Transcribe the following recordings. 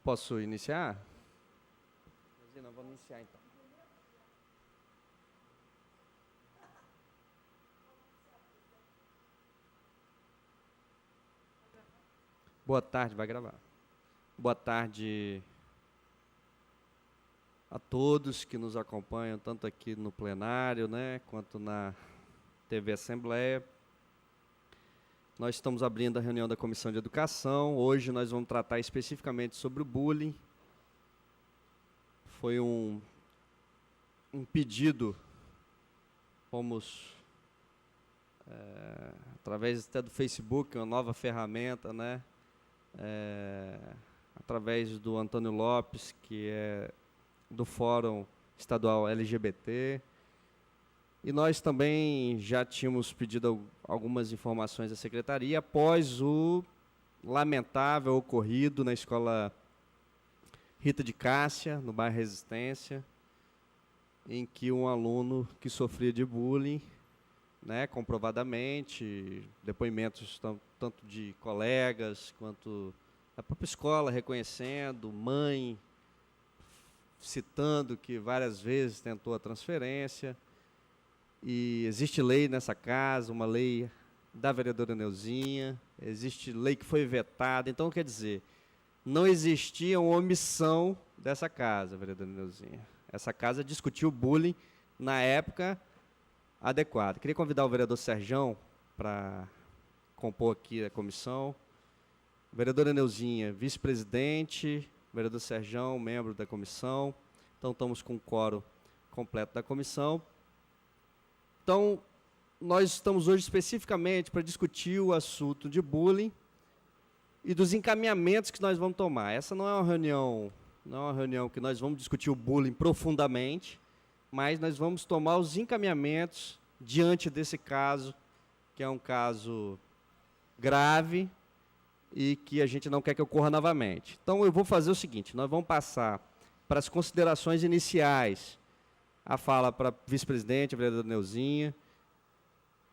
Posso iniciar? Não, vamos iniciar então. Boa tarde, vai gravar. Boa tarde a todos que nos acompanham, tanto aqui no plenário, né, quanto na TV Assembleia. Nós estamos abrindo a reunião da Comissão de Educação. Hoje nós vamos tratar especificamente sobre o bullying. Foi um pedido, fomos, através até do Facebook, uma nova ferramenta, né? Através do Antônio Lopes, que é do Fórum Estadual LGBT. E nós também já tínhamos pedido algumas informações à Secretaria após o lamentável ocorrido na Escola Rita de Cássia, no bairro Resistência, em que um aluno que sofria de bullying, né, comprovadamente, depoimentos tanto de colegas quanto da própria escola reconhecendo, mãe citando que várias vezes tentou a transferência. E existe lei nessa casa, uma lei da vereadora Neuzinha, existe lei que foi vetada. Então, quer dizer, não existia uma omissão dessa casa, vereadora Neuzinha. Essa casa discutiu o bullying na época adequada. Queria convidar o vereador Serjão para compor aqui a comissão. Vereadora Neuzinha, vice-presidente, vereador Serjão, membro da comissão. Então, estamos com o quórum completo da comissão. Então, nós estamos hoje especificamente para discutir o assunto de bullying e dos encaminhamentos que nós vamos tomar. Essa não é uma reunião que nós vamos discutir o bullying profundamente, mas nós vamos tomar os encaminhamentos diante desse caso, que é um caso grave e que a gente não quer que ocorra novamente. Então, eu vou fazer o seguinte, nós vamos passar para as considerações iniciais, a fala para a vice-presidente, a vereadora Neuzinha,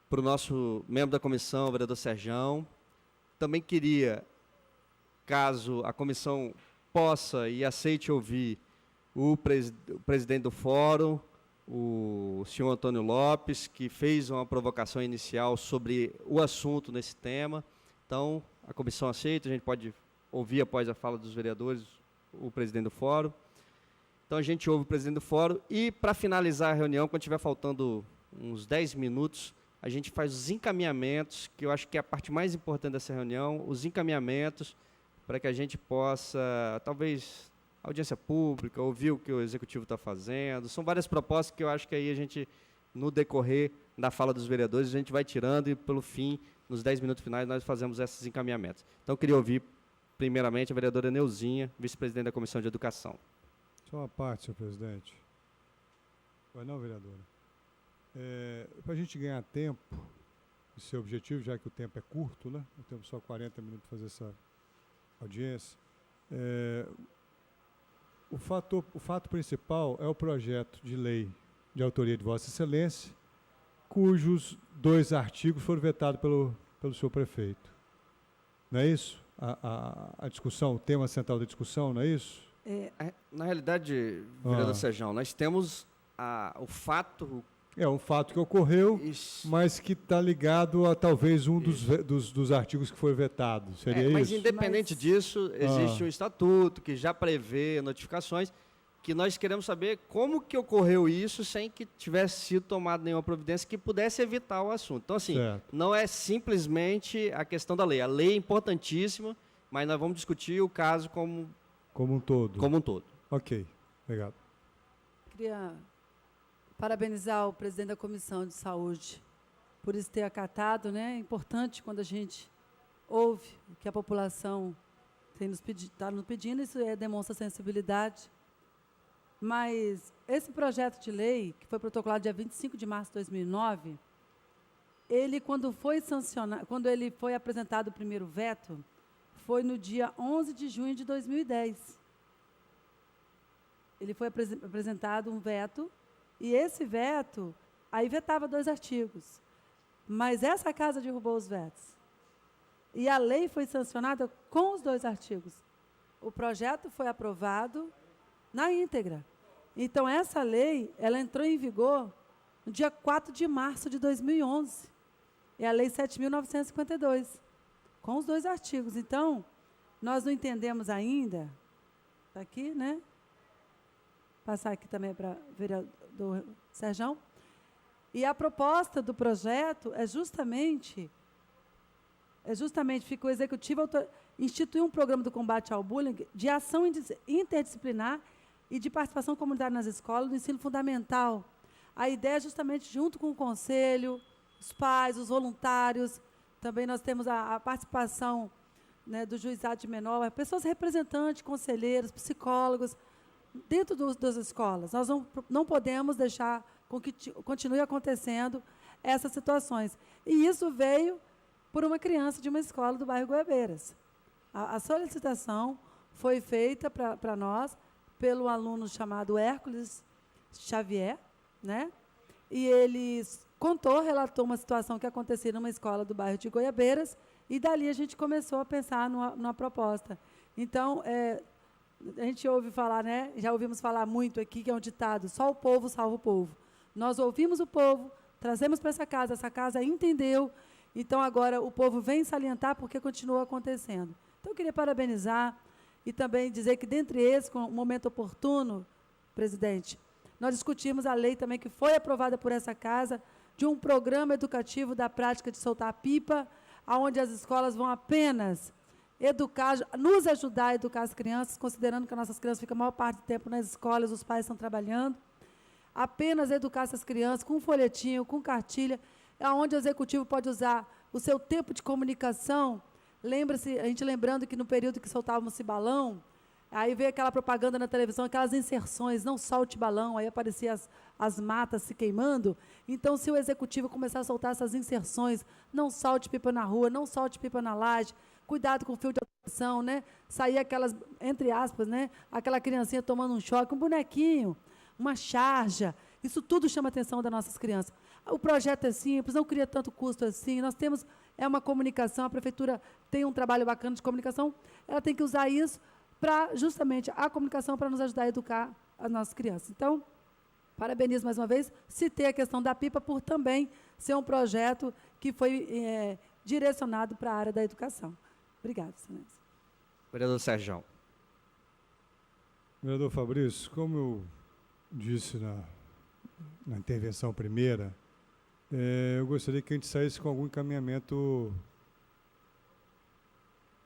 para o nosso membro da comissão, o vereador Serjão. Também queria, caso a comissão possa e aceite ouvir o presidente do fórum, o senhor Antônio Lopes, que fez uma provocação inicial sobre o assunto nesse tema. Então, a comissão aceita, a gente pode ouvir após a fala dos vereadores o presidente do fórum. Então, a gente ouve o presidente do fórum e, para finalizar a reunião, quando estiver faltando uns 10 minutos, a gente faz os encaminhamentos, que eu acho que é a parte mais importante dessa reunião, os encaminhamentos para que a gente possa, talvez, audiência pública, ouvir o que o Executivo está fazendo. São várias propostas que eu acho que aí a gente, no decorrer da fala dos vereadores, a gente vai tirando e, pelo fim, nos 10 minutos finais, nós fazemos esses encaminhamentos. Então, eu queria ouvir, primeiramente, a vereadora Neuzinha, vice-presidente da Comissão de Educação. Só uma parte, senhor presidente. Vai não, vereadora? Para a gente ganhar tempo, esse é o objetivo, já que o tempo é curto, né? Nós temos só 40 minutos para fazer essa audiência. O fato principal é o projeto de lei de autoria de Vossa Excelência, cujos 2 artigos foram vetados pelo senhor prefeito. Não é isso? A discussão, o tema central da discussão, não é isso? Na realidade, vereador Serjão, nós temos o fato... É um fato que ocorreu, mas que está ligado a talvez um dos artigos que foi vetado. Seria isso? Mas independente disso, existe um estatuto que já prevê notificações, que nós queremos saber como que ocorreu isso sem que tivesse sido tomada nenhuma providência que pudesse evitar o assunto. Então, assim, não é simplesmente a questão da lei. A lei é importantíssima, mas nós vamos discutir o caso como um todo. Como um todo. Ok, obrigado. Queria parabenizar o presidente da Comissão de Saúde por isso ter acatado, né? É importante quando a gente ouve o que a população está nos pedindo, isso demonstra sensibilidade. Mas esse projeto de lei, que foi protocolado dia 25 de março de 2009, ele, quando ele foi apresentado o primeiro veto, foi no dia 11 de junho de 2010. Ele foi apresentado um veto, e esse veto, aí vetava 2 artigos. Mas essa casa derrubou os vetos. E a lei foi sancionada com os 2 artigos. o projeto foi aprovado na íntegra. Então, essa lei, ela entrou em vigor no dia 4 de março de 2011. É a Lei 7.952, com os 2 artigos. Então, nós não entendemos ainda, está aqui, né? Passar aqui também para o vereador Serjão. E a proposta do projeto é justamente fica o executivo instituir um programa do combate ao bullying de ação interdisciplinar e de participação comunitária nas escolas do ensino fundamental. A ideia é justamente, junto com o conselho, os pais, os voluntários, também nós temos a participação, né, do juizado de menor, pessoas representantes, conselheiros, psicólogos, dentro das escolas. Nós não podemos deixar com que continue acontecendo essas situações. E isso veio por uma criança de uma escola do bairro Goiabeiras. A solicitação foi feita para nós pelo aluno chamado Hércules Xavier, né? E ele relatou uma situação que acontecia numa escola do bairro de Goiabeiras, e dali a gente começou a pensar numa proposta. Então, a gente ouve falar, né? Já ouvimos falar muito aqui, que é um ditado: só o povo salva o povo. Nós ouvimos o povo, trazemos para essa casa entendeu, então agora o povo vem salientar porque continua acontecendo. Então, eu queria parabenizar e também dizer que, dentre esses, com o momento oportuno, presidente, nós discutimos a lei também que foi aprovada por essa casa, de um programa educativo da prática de soltar pipa, onde as escolas vão apenas educar, nos ajudar a educar as crianças, considerando que as nossas crianças ficam a maior parte do tempo nas escolas, os pais estão trabalhando, apenas educar essas crianças com folhetinho, com cartilha, onde o executivo pode usar o seu tempo de comunicação. Lembra-se, a gente lembrando que no período que soltávamos balão, aí veio aquela propaganda na televisão, aquelas inserções, não solte balão, aí apareciam as matas se queimando. Então, se o executivo começar a soltar essas inserções, não solte pipa na rua, não solte pipa na laje, cuidado com o fio de automação, né? Sair aquelas, entre aspas, né? Aquela criancinha tomando um choque, um bonequinho, uma charja, isso tudo chama a atenção das nossas crianças. O projeto é simples, não cria tanto custo assim, nós temos, uma comunicação, a prefeitura tem um trabalho bacana de comunicação, ela tem que usar isso para, justamente, a comunicação para nos ajudar a educar as nossas crianças. Então, parabenizo mais uma vez, citei a questão da pipa por também ser um projeto que foi direcionado para a área da educação. Obrigada, excelência. Vereador Serjão. Vereador Fabrício, como eu disse na intervenção primeira, eu gostaria que a gente saísse com algum encaminhamento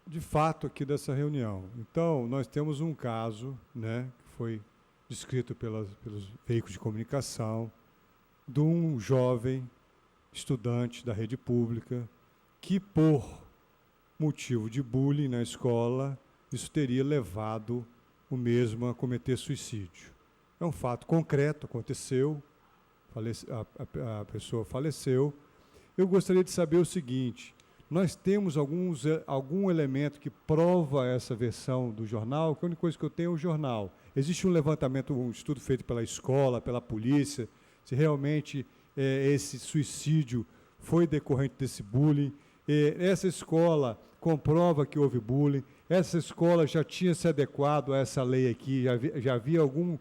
de fato aqui dessa reunião. Então, nós temos um caso, né, que foi descrito pelos veículos de comunicação, de um jovem estudante da rede pública que, por motivo de bullying na escola, isso teria levado o mesmo a cometer suicídio. É um fato concreto, aconteceu, a pessoa faleceu. Eu gostaria de saber o seguinte: nós temos algum elemento que prova essa versão do jornal? Que a única coisa que eu tenho é o jornal. Existe um levantamento, um estudo feito pela escola, pela polícia, se realmente esse suicídio foi decorrente desse bullying? Essa escola comprova que houve bullying? Essa escola já tinha se adequado a essa lei aqui? Já havia alguma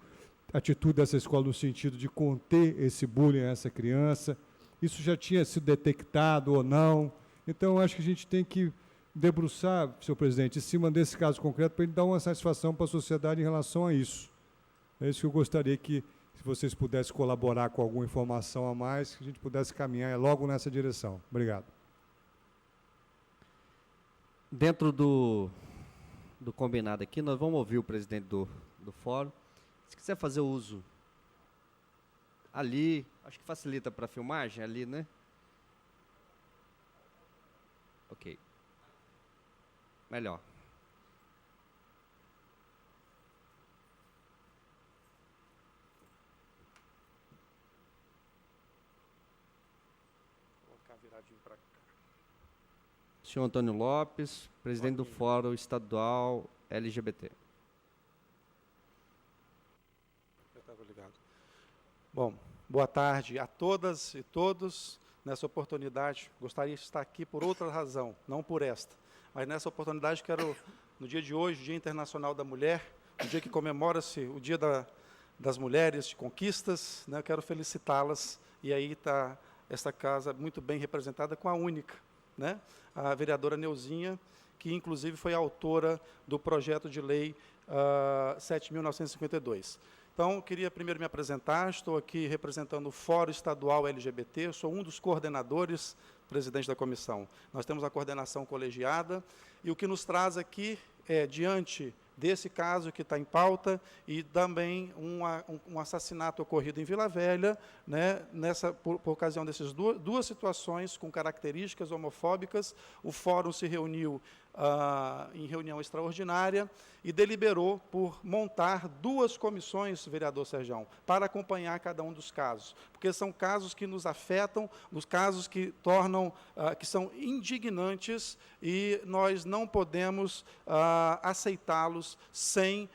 atitude dessa escola no sentido de conter esse bullying a essa criança? Isso já tinha sido detectado ou não? Então, acho que a gente tem que debruçar, senhor presidente, em cima desse caso concreto, para ele dar uma satisfação para a sociedade em relação a isso. É isso que eu gostaria que, se vocês pudessem colaborar com alguma informação a mais, que a gente pudesse caminhar logo nessa direção. Obrigado. Dentro do combinado aqui, nós vamos ouvir o presidente do fórum. Se quiser fazer o uso ali, acho que facilita para a filmagem ali, né? Ok. Melhor. Vou colocar viradinho para cá. Senhor Antônio Lopes, presidente do Fórum Estadual LGBT. Eu estava ligado. Bom, boa tarde a todas e todos. Nessa oportunidade, gostaria de estar aqui por outra razão, não por esta. Mas nessa oportunidade quero no dia de hoje, Dia Internacional da Mulher, um dia que comemora-se o Dia das Mulheres de Conquistas, né? Eu quero felicitá-las, e aí está essa casa muito bem representada com a única, né? A vereadora Neuzinha, que inclusive foi a autora do projeto de lei 7.952. Então, queria primeiro me apresentar, estou aqui representando o Fórum Estadual LGBT, eu sou um dos coordenadores, presidente da comissão. Nós temos a coordenação colegiada, e o que nos traz aqui é, diante desse caso que está em pauta, e também um assassinato ocorrido em Vila Velha, né, por ocasião dessas duas situações com características homofóbicas, o fórum se reuniu em reunião extraordinária e deliberou por montar 2 comissões, vereador Serjão, para acompanhar cada um dos casos, porque são casos que nos afetam, os casos que tornam, que são indignantes, e nós não podemos aceitá-los sem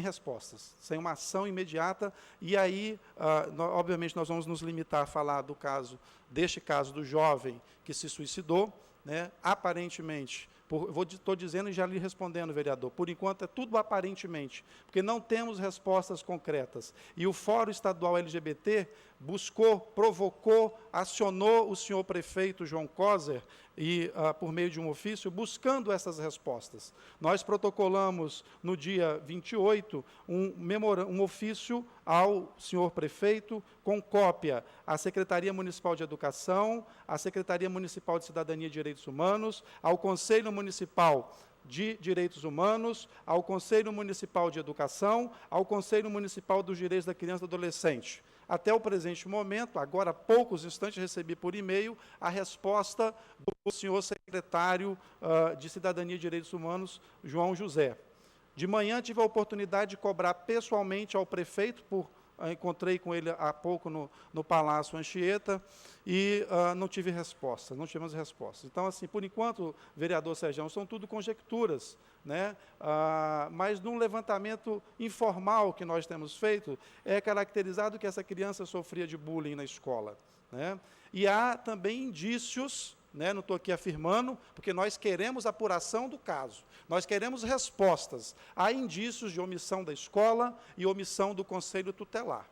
respostas, sem uma ação imediata. E aí, obviamente, nós vamos nos limitar a falar deste caso do jovem que se suicidou, né, aparentemente, estou dizendo e já lhe respondendo, vereador, por enquanto é tudo aparentemente, porque não temos respostas concretas. E o Fórum Estadual LGBT buscou, provocou, acionou o senhor prefeito João Coser, e por meio de um ofício, buscando essas respostas. Nós protocolamos, no dia 28, um ofício ao senhor prefeito, com cópia à Secretaria Municipal de Educação, à Secretaria Municipal de Cidadania e Direitos Humanos, ao Conselho Municipal de Direitos Humanos, ao Conselho Municipal de Educação, ao Conselho Municipal dos Direitos da Criança e do Adolescente. Até o presente momento, agora há poucos instantes, recebi por e-mail a resposta do senhor secretário de Cidadania e Direitos Humanos, João José. De manhã tive a oportunidade de cobrar pessoalmente ao prefeito, encontrei com ele há pouco no Palácio Anchieta, e não tivemos resposta. Então, assim, por enquanto, vereador Serjão, são tudo conjecturas, né? Mas num levantamento informal que nós temos feito, é caracterizado que essa criança sofria de bullying na escola, né? E há também indícios, né, não estou aqui afirmando, porque nós queremos apuração do caso, nós queremos respostas. Há indícios de omissão da escola e omissão do Conselho Tutelar.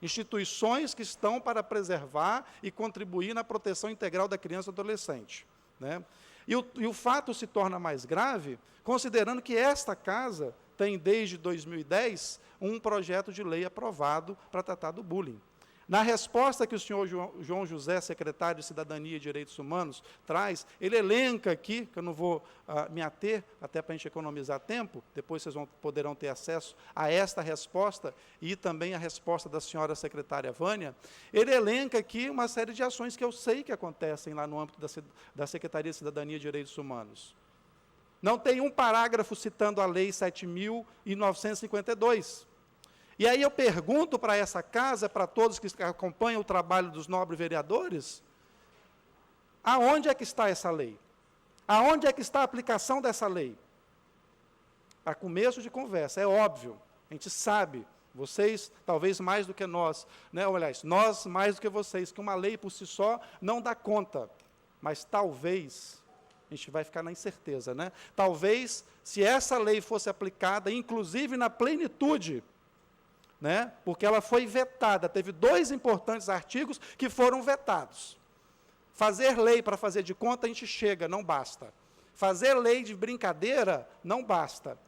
Instituições que estão para preservar e contribuir na proteção integral da criança e do adolescente, né? E o fato se torna mais grave, considerando que esta casa tem, desde 2010, um projeto de lei aprovado para tratar do bullying. Na resposta que o senhor João José, secretário de Cidadania e Direitos Humanos, traz, ele elenca aqui, que eu não vou me ater, até para a gente economizar tempo, depois vocês poderão ter acesso a esta resposta e também a resposta da senhora secretária Vânia. Ele elenca aqui uma série de ações que eu sei que acontecem lá no âmbito da Secretaria de Cidadania e Direitos Humanos. Não tem um parágrafo citando a Lei 7.952. E aí eu pergunto para essa casa, para todos que acompanham o trabalho dos nobres vereadores, aonde é que está essa lei? Aonde é que está a aplicação dessa lei? A começo de conversa, é óbvio, a gente sabe, vocês talvez mais do que nós, né? Ou, aliás, nós mais do que vocês, que uma lei por si só não dá conta, mas talvez, a gente vai ficar na incerteza, né? Talvez, se essa lei fosse aplicada, inclusive na plenitude, né? Porque ela foi vetada, teve 2 importantes artigos que foram vetados. Fazer lei para fazer de conta, a gente chega, não basta. Fazer lei de brincadeira, não basta.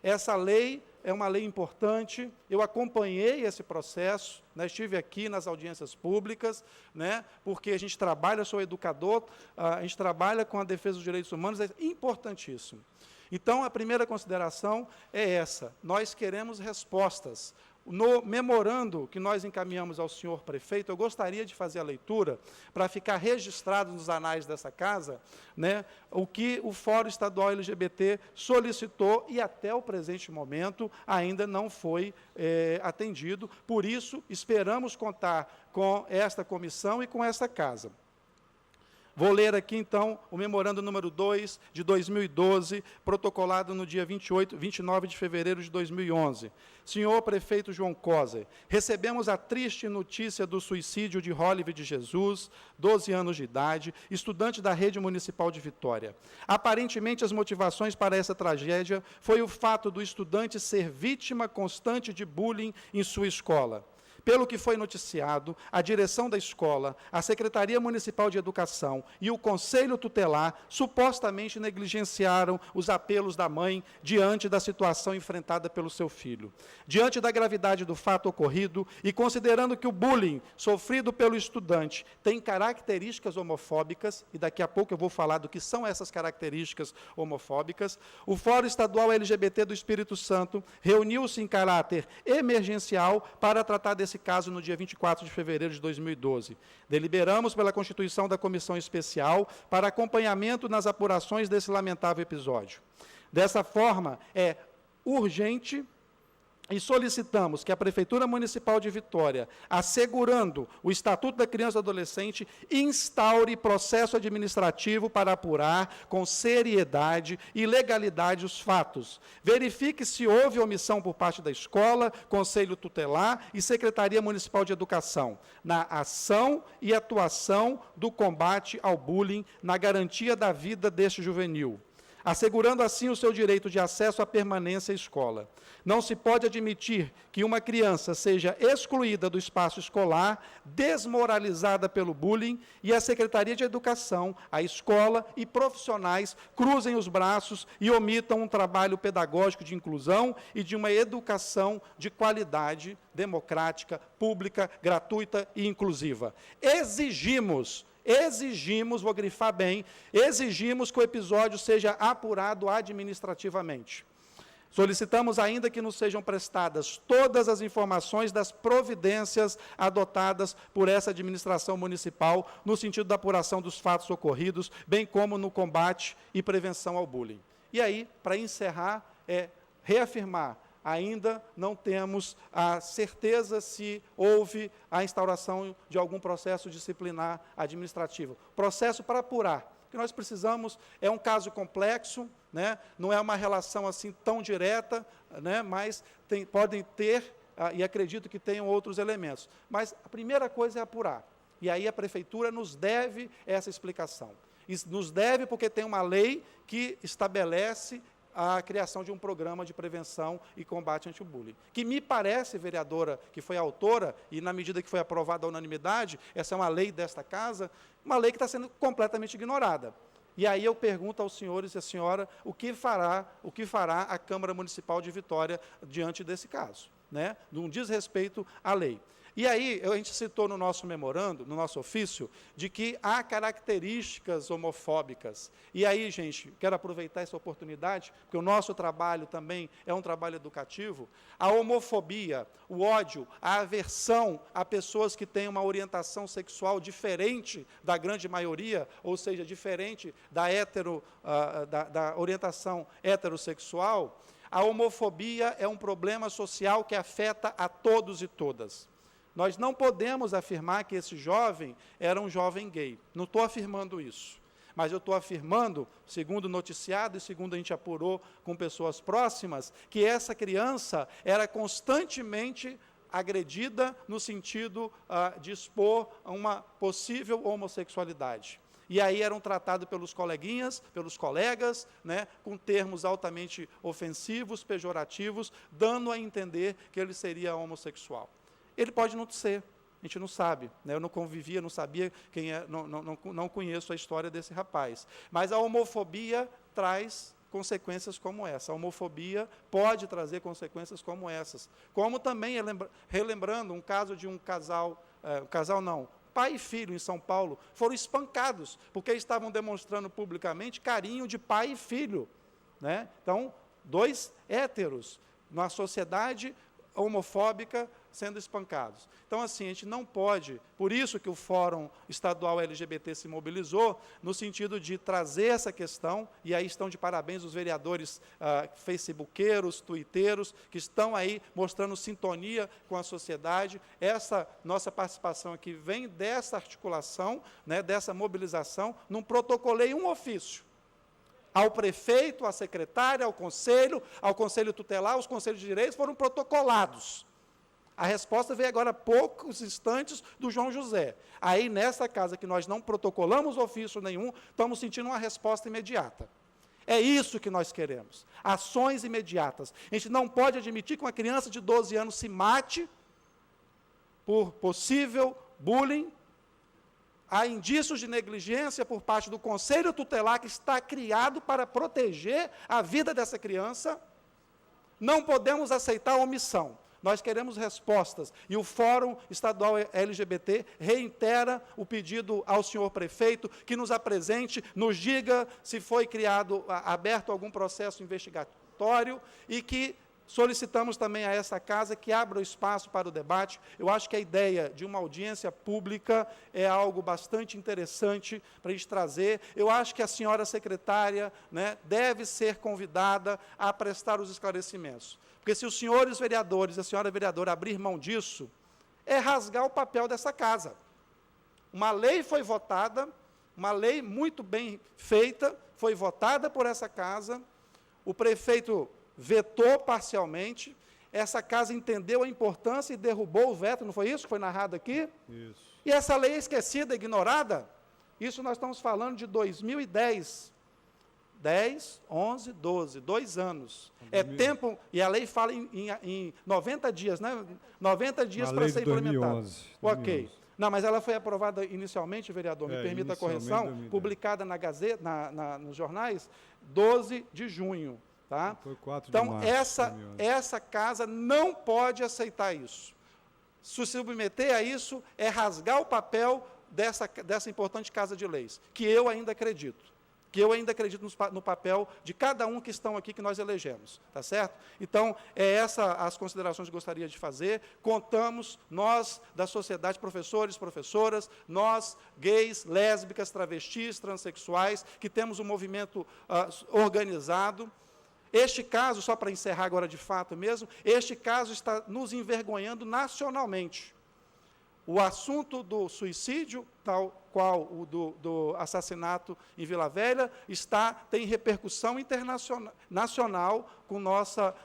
Essa lei é uma lei importante, eu acompanhei esse processo, né? Estive aqui nas audiências públicas, né? Porque a gente trabalha, eu sou educador, a gente trabalha com a defesa dos direitos humanos, é importantíssimo. Então, a primeira consideração é essa, nós queremos respostas. No memorando que nós encaminhamos ao senhor prefeito, eu gostaria de fazer a leitura, para ficar registrado nos anais dessa casa, né, o que o Fórum Estadual LGBT solicitou e até o presente momento ainda não foi atendido. Por isso, esperamos contar com esta comissão e com esta casa. Vou ler aqui, então, o memorando número 2 de 2012, protocolado no dia 29 de fevereiro de 2011. Senhor prefeito João Coser, recebemos a triste notícia do suicídio de Rólive de Jesus, 12 anos de idade, estudante da Rede Municipal de Vitória. Aparentemente, as motivações para essa tragédia foi o fato do estudante ser vítima constante de bullying em sua escola. Pelo que foi noticiado, a direção da escola, a Secretaria Municipal de Educação e o Conselho Tutelar supostamente negligenciaram os apelos da mãe diante da situação enfrentada pelo seu filho. Diante da gravidade do fato ocorrido e considerando que o bullying sofrido pelo estudante tem características homofóbicas, e daqui a pouco eu vou falar do que são essas características homofóbicas, o Fórum Estadual LGBT do Espírito Santo reuniu-se em caráter emergencial para tratar desse caso no dia 24 de fevereiro de 2012. Deliberamos pela constituição da comissão especial para acompanhamento nas apurações desse lamentável episódio. Dessa forma, é urgente e solicitamos que a Prefeitura Municipal de Vitória, assegurando o Estatuto da Criança e do Adolescente, instaure processo administrativo para apurar com seriedade e legalidade os fatos. Verifique se houve omissão por parte da escola, Conselho Tutelar e Secretaria Municipal de Educação, na ação e atuação do combate ao bullying, na garantia da vida deste juvenil, assegurando assim o seu direito de acesso à permanência à escola. Não se pode admitir que uma criança seja excluída do espaço escolar, desmoralizada pelo bullying, e a Secretaria de Educação, a escola e profissionais cruzem os braços e omitam um trabalho pedagógico de inclusão e de uma educação de qualidade, democrática, pública, gratuita e inclusiva. Exigimos, vou grifar bem, exigimos que o episódio seja apurado administrativamente. Solicitamos ainda que nos sejam prestadas todas as informações das providências adotadas por essa administração municipal no sentido da apuração dos fatos ocorridos, bem como no combate e prevenção ao bullying. E aí, para encerrar, reafirmar, ainda não temos a certeza se houve a instauração de algum processo disciplinar administrativo. Processo para apurar. O que nós precisamos é um caso complexo, né? Não é uma relação assim tão direta, né? Mas podem ter, e acredito que tenham outros elementos. Mas a primeira coisa é apurar. E aí a Prefeitura nos deve essa explicação. E nos deve porque tem uma lei que estabelece a criação de um programa de prevenção e combate anti-bullying. Que me parece, vereadora, que foi autora, e na medida que foi aprovada a unanimidade, essa é uma lei desta casa, uma lei que está sendo completamente ignorada. E aí eu pergunto aos senhores e à senhora o que fará a Câmara Municipal de Vitória diante desse caso, né? De um desrespeito à lei. E aí, a gente citou no nosso memorando, no nosso ofício, de que há características homofóbicas. E aí, gente, quero aproveitar essa oportunidade, porque o nosso trabalho também é um trabalho educativo. A homofobia, o ódio, a aversão a pessoas que têm uma orientação sexual diferente da grande maioria, ou seja, diferente da orientação heterossexual, a homofobia é um problema social que afeta a todos e todas. Nós não podemos afirmar que esse jovem era um jovem gay. Não estou afirmando isso. Mas eu estou afirmando, segundo o noticiado e segundo a gente apurou com pessoas próximas, que essa criança era constantemente agredida no sentido de expor a uma possível homossexualidade. E aí eram tratados pelos coleguinhas, pelos colegas, né, com termos altamente ofensivos, pejorativos, dando a entender que ele seria homossexual. Ele pode não ser, a gente não sabe, né? Eu não convivia, não sabia quem é, não conheço a história desse rapaz. Mas a homofobia traz consequências como essa. A homofobia pode trazer consequências como essas. Como também, relembrando um caso de um casal, pai e filho em São Paulo, foram espancados, porque estavam demonstrando publicamente carinho de pai e filho, né? Então, dois héteros, na sociedade homofóbica sendo espancados. Então, assim, a gente não pode, por isso que o Fórum Estadual LGBT se mobilizou, no sentido de trazer essa questão, e aí estão de parabéns os vereadores facebookeiros, twitteiros, que estão aí mostrando sintonia com a sociedade. Essa nossa participação aqui vem dessa articulação, né, dessa mobilização, não protocolei um ofício ao prefeito, à secretária, ao conselho tutelar, os conselhos de direitos foram protocolados. A resposta veio agora há poucos instantes do João José. Aí, nessa casa que nós não protocolamos ofício nenhum, estamos sentindo uma resposta imediata. É isso que nós queremos, ações imediatas. A gente não pode admitir que uma criança de 12 anos se mate por possível bullying. Há indícios de negligência por parte do Conselho Tutelar, que está criado para proteger a vida dessa criança. Não podemos aceitar a omissão. Nós queremos respostas. E o Fórum Estadual LGBT reitera o pedido ao senhor prefeito que nos apresente, nos diga se foi aberto algum processo investigatório e que solicitamos também a essa casa que abra o espaço para o debate. Eu acho que a ideia de uma audiência pública é algo bastante interessante para a gente trazer. Eu acho que a senhora secretária, né, deve ser convidada a prestar os esclarecimentos. Porque se os senhores vereadores e a senhora vereadora abrir mão disso, é rasgar o papel dessa casa. Uma lei foi votada, uma lei muito bem feita, foi votada por essa casa, o prefeito vetou parcialmente, essa casa entendeu a importância e derrubou o veto, não foi isso que foi narrado aqui? Isso. E essa lei é esquecida, ignorada? Isso nós estamos falando de 2010. 10, 11, 12, 2 anos. É tempo, e a lei fala em 90 dias, né? 90 dias para ser implementada. 2011. Ok. Não, mas ela foi aprovada inicialmente, vereador, me permita a correção, 2010. publicada na Gazeta, nos jornais, 12 de junho. Tá? Foi 4 de então, março, essa casa não pode aceitar isso. Se submeter a isso é rasgar o papel dessa importante casa de leis, que eu ainda acredito. No papel de cada um que estão aqui, que nós elegemos, tá certo? Então, as considerações que gostaria de fazer. Contamos, nós, da sociedade, professores, professoras, nós, gays, lésbicas, travestis, transexuais, que temos um movimento organizado. Este caso, só para encerrar agora de fato mesmo, este caso está nos envergonhando nacionalmente. O assunto do suicídio, tal qual o do assassinato em Vila Velha, tem repercussão nacional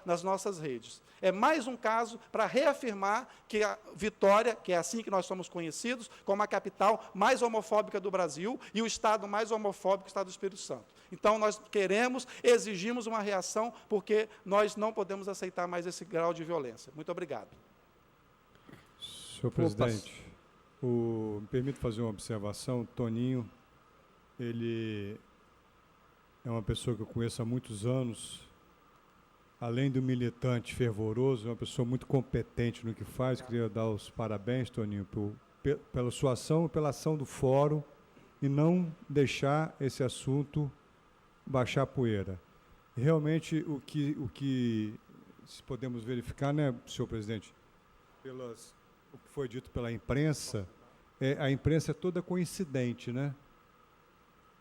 nas nossas redes. É mais um caso para reafirmar que a Vitória, que é assim que nós somos conhecidos, como a capital mais homofóbica do Brasil e o estado mais homofóbico, o estado do Espírito Santo. Então, nós exigimos uma reação, porque nós não podemos aceitar mais esse grau de violência. Muito obrigado. Senhor presidente, me permite fazer uma observação. Toninho, ele é uma pessoa que eu conheço há muitos anos, além do militante fervoroso, é uma pessoa muito competente no que faz. Queria dar os parabéns, Toninho, pela sua ação e pela ação do Fórum, e não deixar esse assunto baixar a poeira. Realmente, o que se podemos verificar, né, senhor presidente, o que foi dito pela imprensa, a imprensa é toda coincidente, né?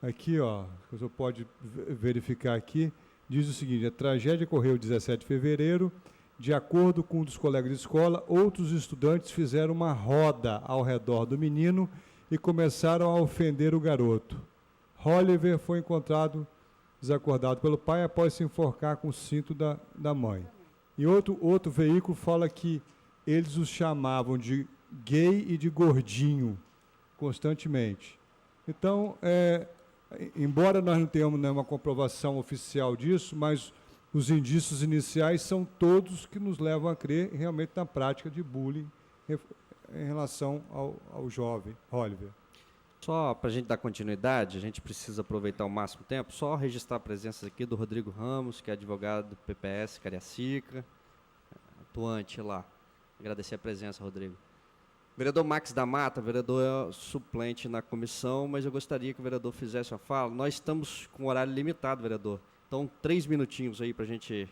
Aqui, ó, o senhor pode verificar aqui, diz o seguinte: a tragédia ocorreu 17 de fevereiro, de acordo com um dos colegas de escola, outros estudantes fizeram uma roda ao redor do menino e começaram a ofender o garoto. Oliver foi encontrado desacordado pelo pai após se enforcar com o cinto da mãe. E outro veículo fala que eles os chamavam de gay e de gordinho constantemente. Então, embora nós não tenhamos nenhuma comprovação oficial disso, mas os indícios iniciais são todos que nos levam a crer realmente na prática de bullying em relação ao jovem Oliver. Só para a gente dar continuidade, a gente precisa aproveitar o máximo tempo, só registrar a presença aqui do Rodrigo Ramos, que é advogado do PPS Cariacica, atuante lá. Agradecer a presença, Rodrigo. Vereador Max da Mata, vereador suplente na comissão, mas eu gostaria que o vereador fizesse a fala. Nós estamos com horário limitado, vereador. Então, 3 minutinhos aí para a gente,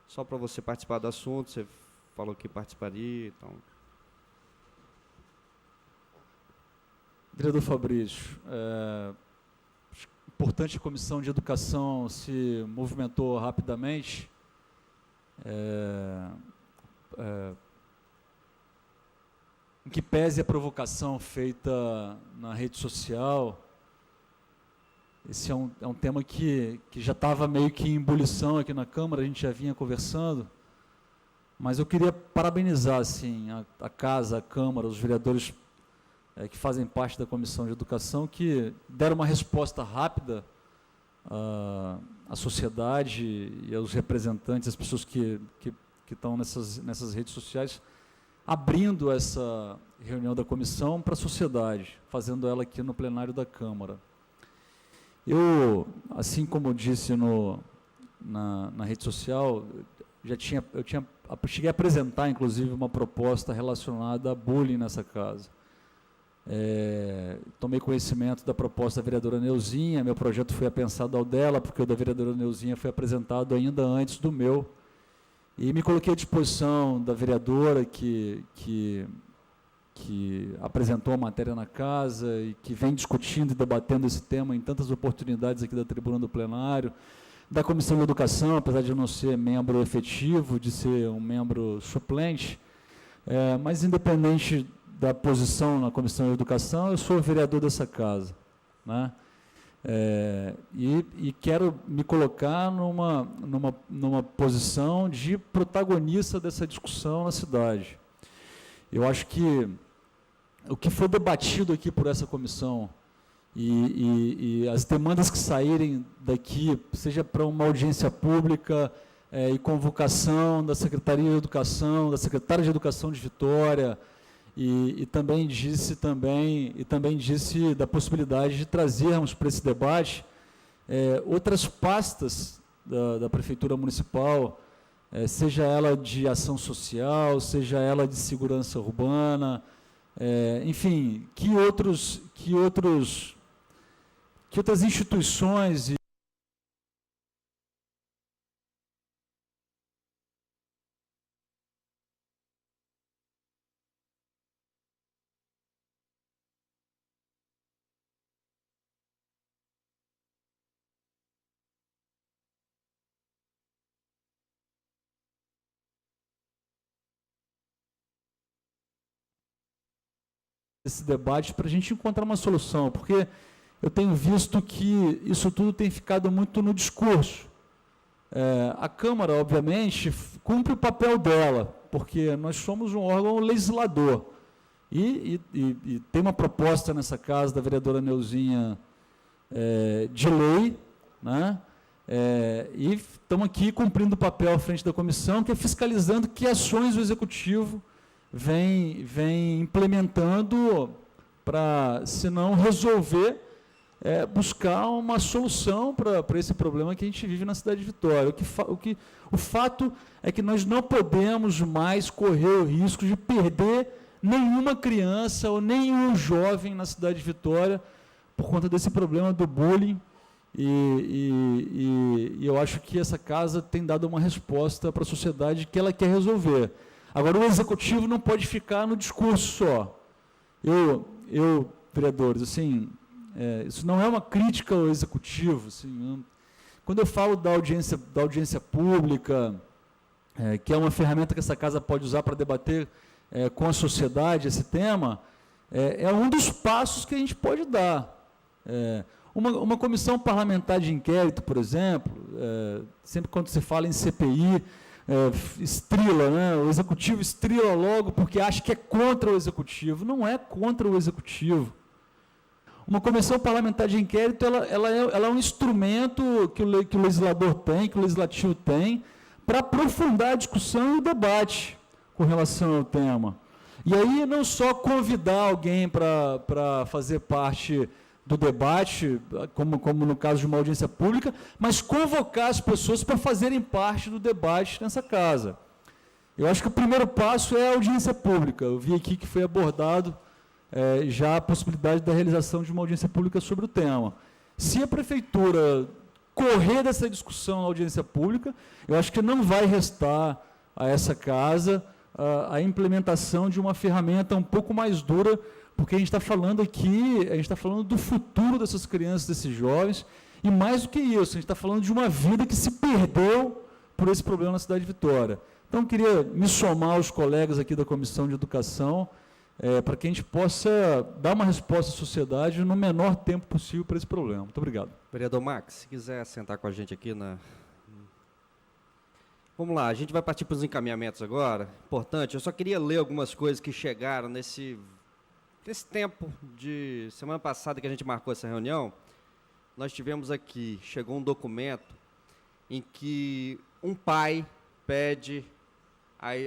só para você participar do assunto, você falou que participaria. Então. Vereador Fabrício, importante, a Comissão de Educação se movimentou rapidamente. Em que pese a provocação feita na rede social, esse é um tema que já estava meio que em ebulição aqui na Câmara, a gente já vinha conversando, mas eu queria parabenizar assim, a Casa, a Câmara, os vereadores que fazem parte da Comissão de Educação, que deram uma resposta rápida à sociedade e aos representantes, as pessoas que estão nessas redes sociais, abrindo essa reunião da comissão para a sociedade, fazendo ela aqui no plenário da Câmara. Eu, assim como eu disse na rede social, cheguei a apresentar, inclusive, uma proposta relacionada a bullying nessa casa. Tomei conhecimento da proposta da vereadora Neuzinha, meu projeto foi apensado ao dela, porque o da vereadora Neuzinha foi apresentado ainda antes do meu, e me coloquei à disposição da vereadora que apresentou a matéria na casa e que vem discutindo e debatendo esse tema em tantas oportunidades aqui da tribuna do plenário, da Comissão de Educação, apesar de eu não ser membro efetivo, de ser um membro suplente, mas independente da posição na Comissão de Educação, eu sou vereador dessa casa, né? E quero me colocar numa posição de protagonista dessa discussão na cidade. Eu acho que o que foi debatido aqui por essa comissão e as demandas que saírem daqui, seja para uma audiência pública e convocação da Secretaria de Educação, da Secretária de Educação de Vitória, e também disse da possibilidade de trazermos para esse debate outras pastas da Prefeitura Municipal, seja ela de ação social, seja ela de segurança urbana, enfim, que outras instituições esse debate para a gente encontrar uma solução, porque eu tenho visto que isso tudo tem ficado muito no discurso. A Câmara, obviamente, cumpre o papel dela, porque nós somos um órgão legislador. E tem uma proposta nessa casa da vereadora Neuzinha de lei, né? E estamos aqui cumprindo o papel à frente da comissão, que é fiscalizando que ações o Executivo vem implementando para, se não resolver, buscar uma solução para esse problema que a gente vive na cidade de Vitória. O fato é que nós não podemos mais correr o risco de perder nenhuma criança ou nenhum jovem na cidade de Vitória por conta desse problema do bullying, e eu acho que essa casa tem dado uma resposta para a sociedade que ela quer resolver. Agora, o Executivo não pode ficar no discurso só. Eu vereadores, assim, isso não é uma crítica ao Executivo. Assim, quando eu falo da audiência pública, que é uma ferramenta que essa casa pode usar para debater com a sociedade esse tema, é um dos passos que a gente pode dar. Uma comissão parlamentar de inquérito, por exemplo, sempre quando se fala em CPI, estrila, né? O Executivo estrila logo porque acha que é contra o Executivo. Não é contra o Executivo. Uma comissão parlamentar de inquérito, ela é um instrumento que o legislador tem, que o legislativo tem, para aprofundar a discussão e o debate com relação ao tema. E aí não só convidar alguém para fazer parte do debate, como no caso de uma audiência pública, mas convocar as pessoas para fazerem parte do debate nessa casa. Eu acho que o primeiro passo é a audiência pública. Eu vi aqui que foi abordado já a possibilidade da realização de uma audiência pública sobre o tema. Se a Prefeitura correr dessa discussão na audiência pública, eu acho que não vai restar a essa casa a implementação de uma ferramenta um pouco mais dura, porque a gente está falando aqui, a gente está falando do futuro dessas crianças, desses jovens, e mais do que isso, a gente está falando de uma vida que se perdeu por esse problema na cidade de Vitória. Então, eu queria me somar aos colegas aqui da Comissão de Educação, para que a gente possa dar uma resposta à sociedade no menor tempo possível para esse problema. Muito obrigado. Vereador Max, se quiser sentar com a gente aqui na... Vamos lá, a gente vai partir para os encaminhamentos agora. Importante, eu só queria ler algumas coisas que chegaram nesse tempo de semana passada que a gente marcou essa reunião. Nós tivemos aqui, chegou um documento em que um pai pede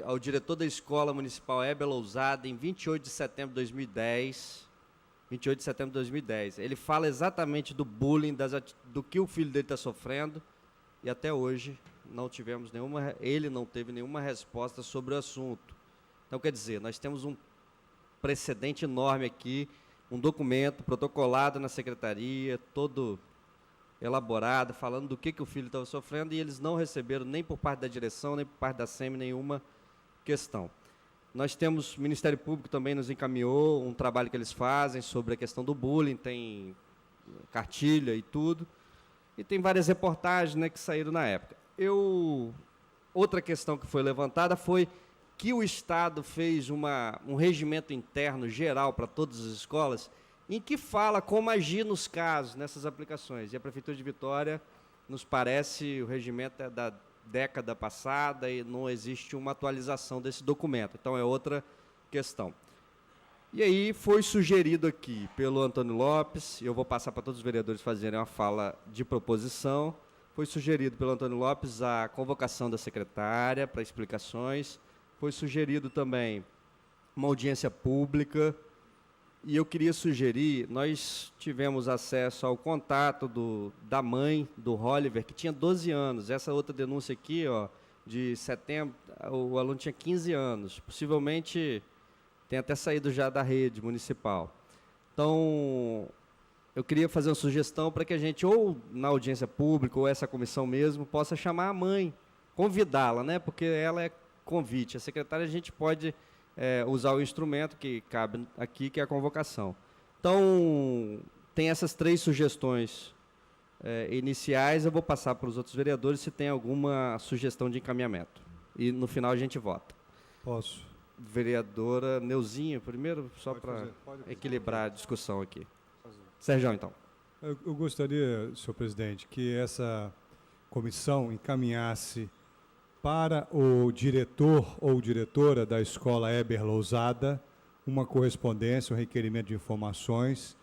ao diretor da Escola Municipal Heber Lousada, em 28 de setembro de 2010, 28 de setembro de 2010. Ele fala exatamente do bullying, do que o filho dele está sofrendo, e até hoje ele não teve nenhuma resposta sobre o assunto. Então, quer dizer, nós temos um precedente enorme aqui, um documento protocolado na secretaria, todo elaborado, falando do que o filho estava sofrendo, e eles não receberam nem por parte da direção, nem por parte da SEMI, nenhuma questão. Nós temos, o Ministério Público também nos encaminhou um trabalho que eles fazem sobre a questão do bullying, tem cartilha e tudo, e tem várias reportagens, né, que saíram na época. Outra questão que foi levantada foi que o Estado fez um regimento interno geral para todas as escolas, em que fala como agir nos casos, nessas aplicações. E a Prefeitura de Vitória, nos parece, o regimento é da década passada e não existe uma atualização desse documento. Então, é outra questão. E aí foi sugerido aqui pelo Antônio Lopes, eu vou passar para todos os vereadores fazerem uma fala de proposição, foi sugerido pelo Antônio Lopes a convocação da secretária para explicações, foi sugerido também uma audiência pública, e eu queria sugerir, nós tivemos acesso ao contato da mãe do Oliver, que tinha 12 anos. Essa outra denúncia aqui, de setembro, o aluno tinha 15 anos. Possivelmente tem até saído já da rede municipal. Então, eu queria fazer uma sugestão para que a gente, ou na audiência pública, ou essa comissão mesmo, possa chamar a mãe, convidá-la, né? Porque ela é convite. A secretária, a gente pode... usar o instrumento que cabe aqui, que é a convocação. Então, tem essas 3 sugestões iniciais, eu vou passar para os outros vereadores se tem alguma sugestão de encaminhamento. E, no final, a gente vota. Posso? Vereadora Neuzinha, primeiro, só para equilibrar a discussão aqui. Sérgio, então. Eu gostaria, senhor presidente, que essa comissão encaminhasse para o diretor ou diretora da Escola Heber Lousada uma correspondência, um requerimento de informações,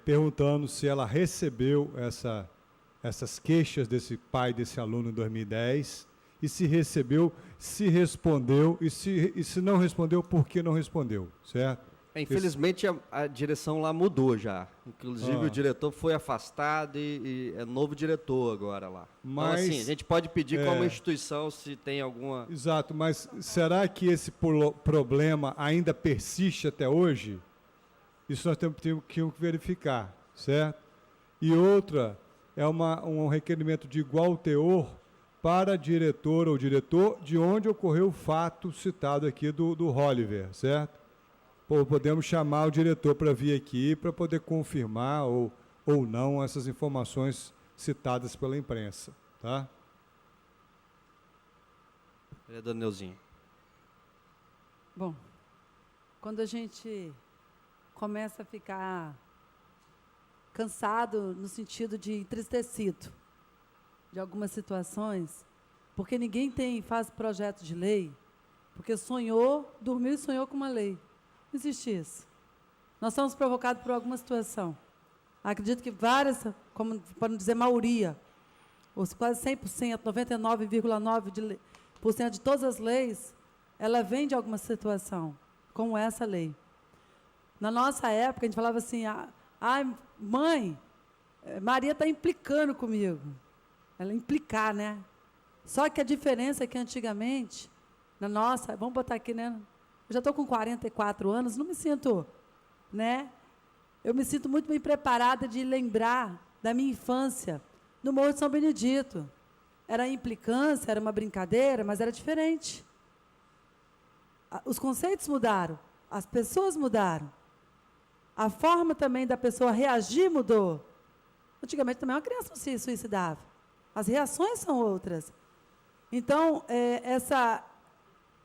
perguntando se ela recebeu essas queixas desse pai, desse aluno em 2010, e se recebeu, se respondeu, e se não respondeu, por que não respondeu, certo? Infelizmente, a direção lá mudou já. Inclusive, o diretor foi afastado e é novo diretor agora lá. Mas, então, assim, a gente pode pedir como instituição se tem alguma... Exato, mas será que esse problema ainda persiste até hoje? Isso nós temos que verificar, certo? E outra, é um requerimento de igual teor para a diretora ou diretor de onde ocorreu o fato citado aqui do Oliver, certo? Podemos chamar o diretor para vir aqui para poder confirmar ou não essas informações citadas pela imprensa, tá? Vereador Neuzinho. Bom, quando a gente começa a ficar cansado no sentido de entristecido de algumas situações, porque ninguém faz projeto de lei, porque dormiu e sonhou com uma lei. Não existe isso. Nós somos provocados por alguma situação. Acredito que várias, como podemos dizer, maioria, ou quase 100%, 99,9% de todas as leis, ela vem de alguma situação, como essa lei. Na nossa época, a gente falava assim, mãe, Maria está implicando comigo. Ela implicar, né? Só que a diferença é que antigamente, vamos botar aqui, né? Eu já estou com 44 anos, não me sinto, né? Eu me sinto muito bem preparada de lembrar da minha infância no Morro de São Benedito. Era implicância, era uma brincadeira, mas era diferente. Os conceitos mudaram, as pessoas mudaram. A forma também da pessoa reagir mudou. Antigamente também uma criança não se suicidava. As reações são outras. Então,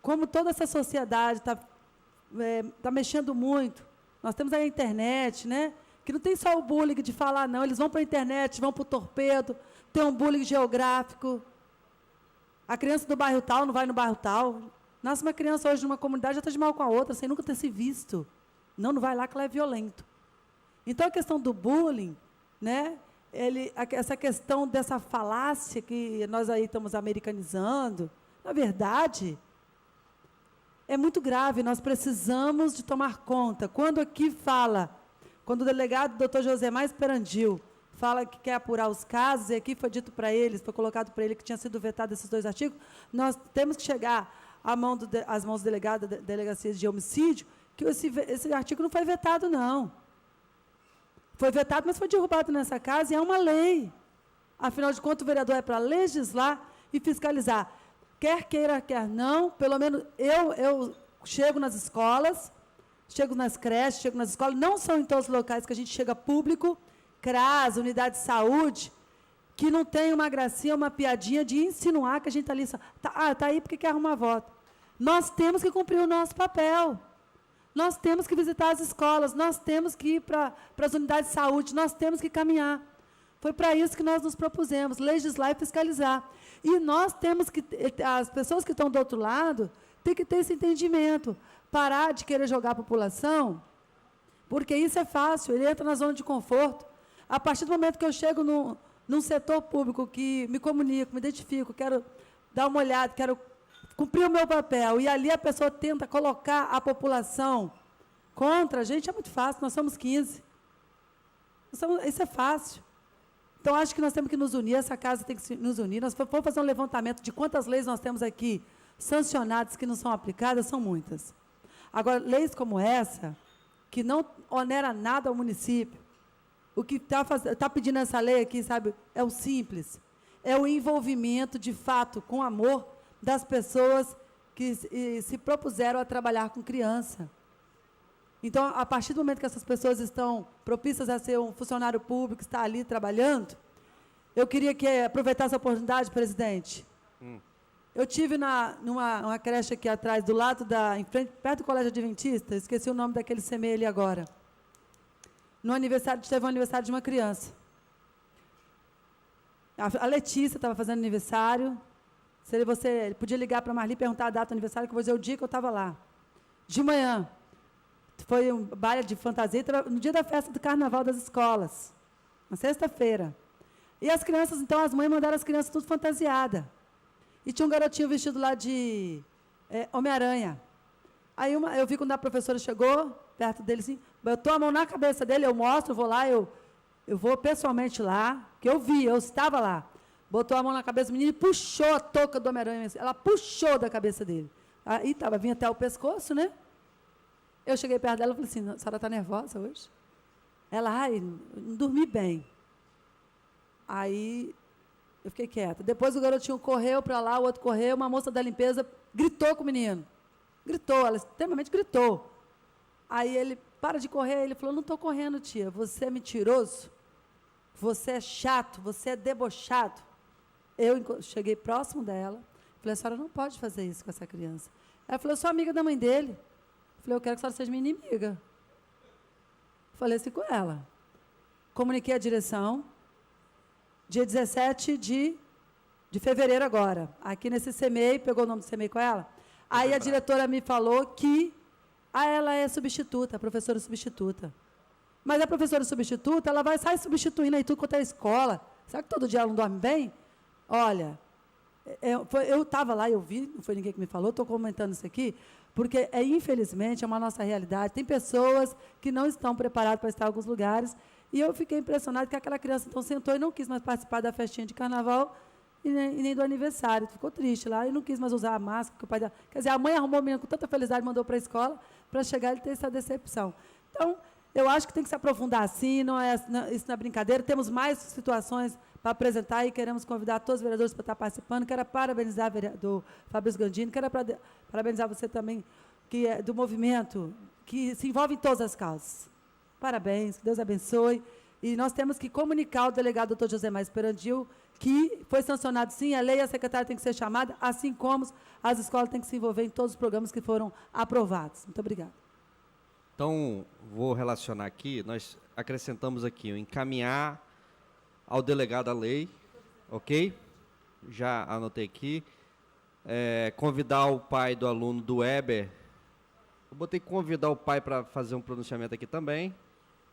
como toda essa sociedade está mexendo muito, nós temos aí a internet, né? Que não tem só o bullying de falar, não. Eles vão para a internet, vão para o torpedo, tem um bullying geográfico. A criança do bairro tal não vai no bairro tal. Nasce uma criança hoje numa comunidade, já está de mal com a outra, sem nunca ter se visto. Não vai lá que ela é violento. Então, a questão do bullying, né, essa questão dessa falácia que nós aí estamos americanizando, na verdade, é muito grave, nós precisamos de tomar conta. Quando o delegado Dr. Josemar Esperandil fala que quer apurar os casos, e aqui foi dito para eles, foi colocado para ele que tinha sido vetado esses 2 artigos, nós temos que chegar às mãos do delegado da Delegacia de Homicídio, que esse artigo não foi vetado, não. Foi vetado, mas foi derrubado nessa casa, e é uma lei. Afinal de contas, o vereador é para legislar e fiscalizar. Quer queira, quer não, pelo menos eu chego nas escolas, chego nas creches, chego nas escolas, não são em todos os locais que a gente chega público, CRAS, unidade de saúde, que não tem uma gracinha, uma piadinha de insinuar que a gente está ali, está aí porque quer arrumar voto. Nós temos que cumprir o nosso papel. Nós temos que visitar as escolas, nós temos que ir para as unidades de saúde, nós temos que caminhar. Foi para isso que nós nos propusemos, legislar e fiscalizar. E nós temos que, as pessoas que estão do outro lado, têm que ter esse entendimento, parar de querer jogar a população, porque isso é fácil, ele entra na zona de conforto. A partir do momento que eu chego num setor público, que me comunico, me identifico, quero dar uma olhada, quero cumprir o meu papel, e ali a pessoa tenta colocar a população contra a gente, é muito fácil, nós somos 15. Isso é fácil. Então, acho que nós temos que nos unir, essa casa tem que nos unir. Nós vamos fazer um levantamento de quantas leis nós temos aqui sancionadas que não são aplicadas, são muitas. Agora, leis como essa, que não onera nada ao município, o que está pedindo essa lei aqui, sabe, é o simples, é o envolvimento, de fato, com amor, das pessoas que se propuseram a trabalhar com criança. Então, a partir do momento que essas pessoas estão propícias a ser um funcionário público, estar ali trabalhando, eu queria aproveitar essa oportunidade, presidente. Eu tive numa creche aqui atrás, do lado em frente, perto do Colégio Adventista, esqueci o nome daquele CME ali agora. Teve um aniversário de uma criança. A Letícia estava fazendo aniversário. Você podia ligar para a Marli e perguntar a data do aniversário, que eu vou dizer o dia que eu estava lá. De manhã, foi um baile de fantasia, no dia da festa do carnaval das escolas, na sexta-feira. E as crianças, então, as mães mandaram as crianças tudo fantasiadas. E tinha um garotinho vestido lá de Homem-Aranha. Aí eu vi quando a professora chegou, perto dele, assim, botou a mão na cabeça dele, eu mostro, vou lá, eu vou pessoalmente lá, que eu vi, eu estava lá. Botou a mão na cabeça do menino e puxou a touca do Homem-Aranha. Ela puxou da cabeça dele. Aí vinha até o pescoço, né? Eu cheguei perto dela e falei assim, a senhora está nervosa hoje? Ela, não dormi bem. Aí eu fiquei quieta. Depois o garotinho correu para lá, o outro correu, uma moça da limpeza gritou com o menino. Gritou, ela extremamente gritou. Aí ele, para de correr, ele falou, não estou correndo, tia, você é mentiroso, você é chato, você é debochado. Eu cheguei próximo dela, falei, a senhora não pode fazer isso com essa criança. Ela falou, eu sou amiga da mãe dele. Eu falei, eu quero que a senhora seja minha inimiga. Falei assim com ela. Comuniquei a direção, dia 17 de fevereiro agora, aqui nesse CMEI, pegou o nome do CMEI com ela. Aí a diretora me falou que ela é substituta, a professora substituta. Mas a professora substituta, ela vai sair substituindo aí tudo quanto é escola. Será que todo dia ela não dorme bem? Olha, eu estava lá, eu vi, não foi ninguém que me falou, estou comentando isso aqui, porque, infelizmente, é uma nossa realidade. Tem pessoas que não estão preparadas para estar em alguns lugares, e eu fiquei impressionada que aquela criança então sentou e não quis mais participar da festinha de carnaval e nem do aniversário. Ficou triste lá e não quis mais usar a máscara que o pai dela. Quer dizer, a mãe arrumou o menino com tanta felicidade, mandou para a escola, para chegar e ter essa decepção. Então, eu acho que tem que se aprofundar assim, isso não é brincadeira. Temos mais situações para apresentar e queremos convidar todos os vereadores para estar participando. Quero parabenizar o vereador Fabrício Gandini, quero parabenizar você também, que é do movimento, que se envolve em todas as causas. Parabéns, que Deus abençoe. E nós temos que comunicar ao delegado doutor José Maia Esperandil que foi sancionado sim a lei, a secretária tem que ser chamada, assim como as escolas têm que se envolver em todos os programas que foram aprovados. Muito obrigada. Então, vou relacionar aqui, nós acrescentamos aqui, o encaminhar ao delegado a lei, ok? Já anotei aqui. Convidar o pai do aluno do Weber, eu botei convidar o pai para fazer um pronunciamento aqui também,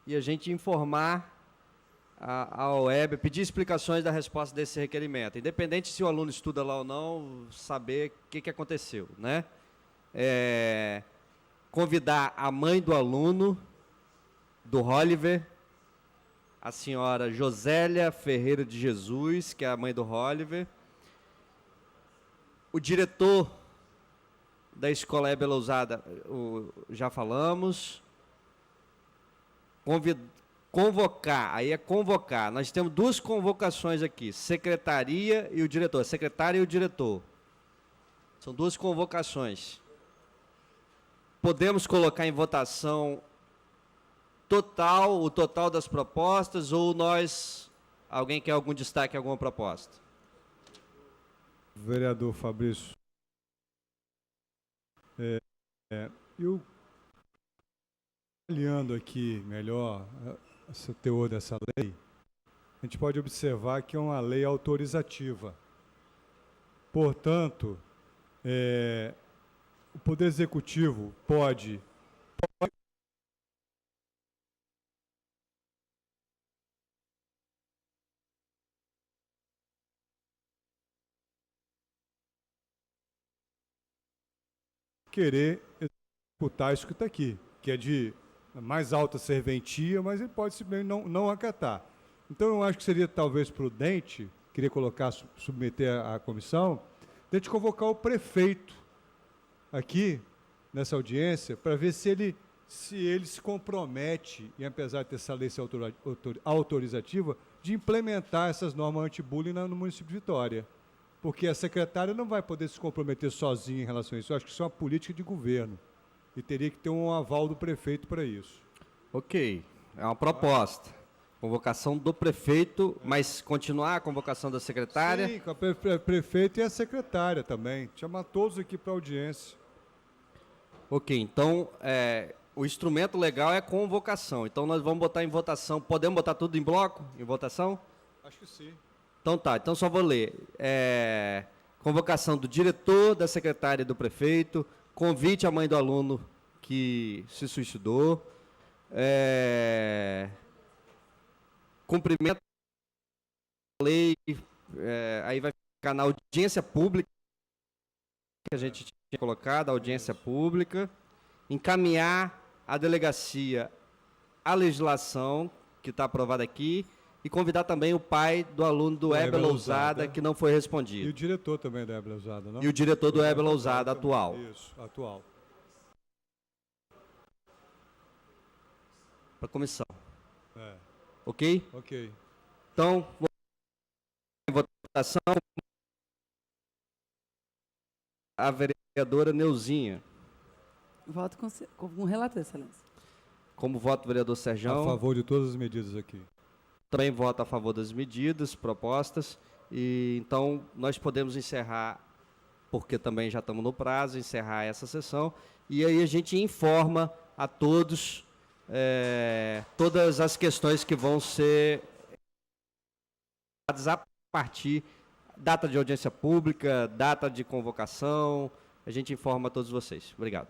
e a gente informar ao Weber, pedir explicações da resposta desse requerimento, independente se o aluno estuda lá ou não, saber o que aconteceu, né? Convidar a mãe do aluno, do Oliver, a senhora Josélia Ferreira de Jesus, que é a mãe do Oliver, o diretor da Escola Hebe Lousada, já falamos, convocar, aí é convocar, nós temos duas convocações aqui, secretaria e o diretor, a secretária e o diretor, são duas convocações. Podemos colocar em votação o total das propostas, ou alguém quer algum destaque, alguma proposta? Vereador Fabrício, eu, olhando aqui melhor o teor dessa lei, a gente pode observar que é uma lei autorizativa. Portanto, o Poder Executivo pode querer executar isso que está aqui, que é de mais alta serventia, mas ele pode simplesmente não acatar. Então, eu acho que seria talvez prudente, queria submeter à comissão, de a gente convocar o prefeito aqui, nessa audiência, para ver se ele se compromete, e apesar de ter essa lei ser autorizativa, de implementar essas normas anti-bullying no município de Vitória. Porque a secretária não vai poder se comprometer sozinha em relação a isso. Eu acho que isso é uma política de governo. E teria que ter um aval do prefeito para isso. Ok, é uma proposta. Convocação do prefeito, mas continuar a convocação da secretária? Sim, com a prefeito e a secretária também. Chamar todos aqui para audiência. Ok, então, o instrumento legal é a convocação. Então, nós vamos botar em votação. Podemos botar tudo em bloco, em votação? Acho que sim. Então tá, então só vou ler. Convocação do diretor, da secretária e do prefeito, convite à mãe do aluno que se suicidou, cumprimento da lei, aí vai ficar na audiência pública, que a gente tinha colocado, a audiência pública, encaminhar à delegacia a legislação que está aprovada aqui, e convidar também o pai do aluno do Hebe Lousada, que não foi respondido. E o diretor também da Hebe Lousada, não? E o diretor do Hebe Lousada atual. Isso, atual. Para a comissão. Ok? Ok. Então, em votação, a vereadora Neuzinha. Voto com o relator, excelência. Como voto o vereador Serjão. A favor de todas as medidas aqui. Também voto a favor das medidas propostas, e então nós podemos encerrar, porque também já estamos no prazo, encerrar essa sessão, e aí a gente informa a todos todas as questões que vão ser a partir data de audiência pública, data de convocação, a gente informa a todos vocês. Obrigado.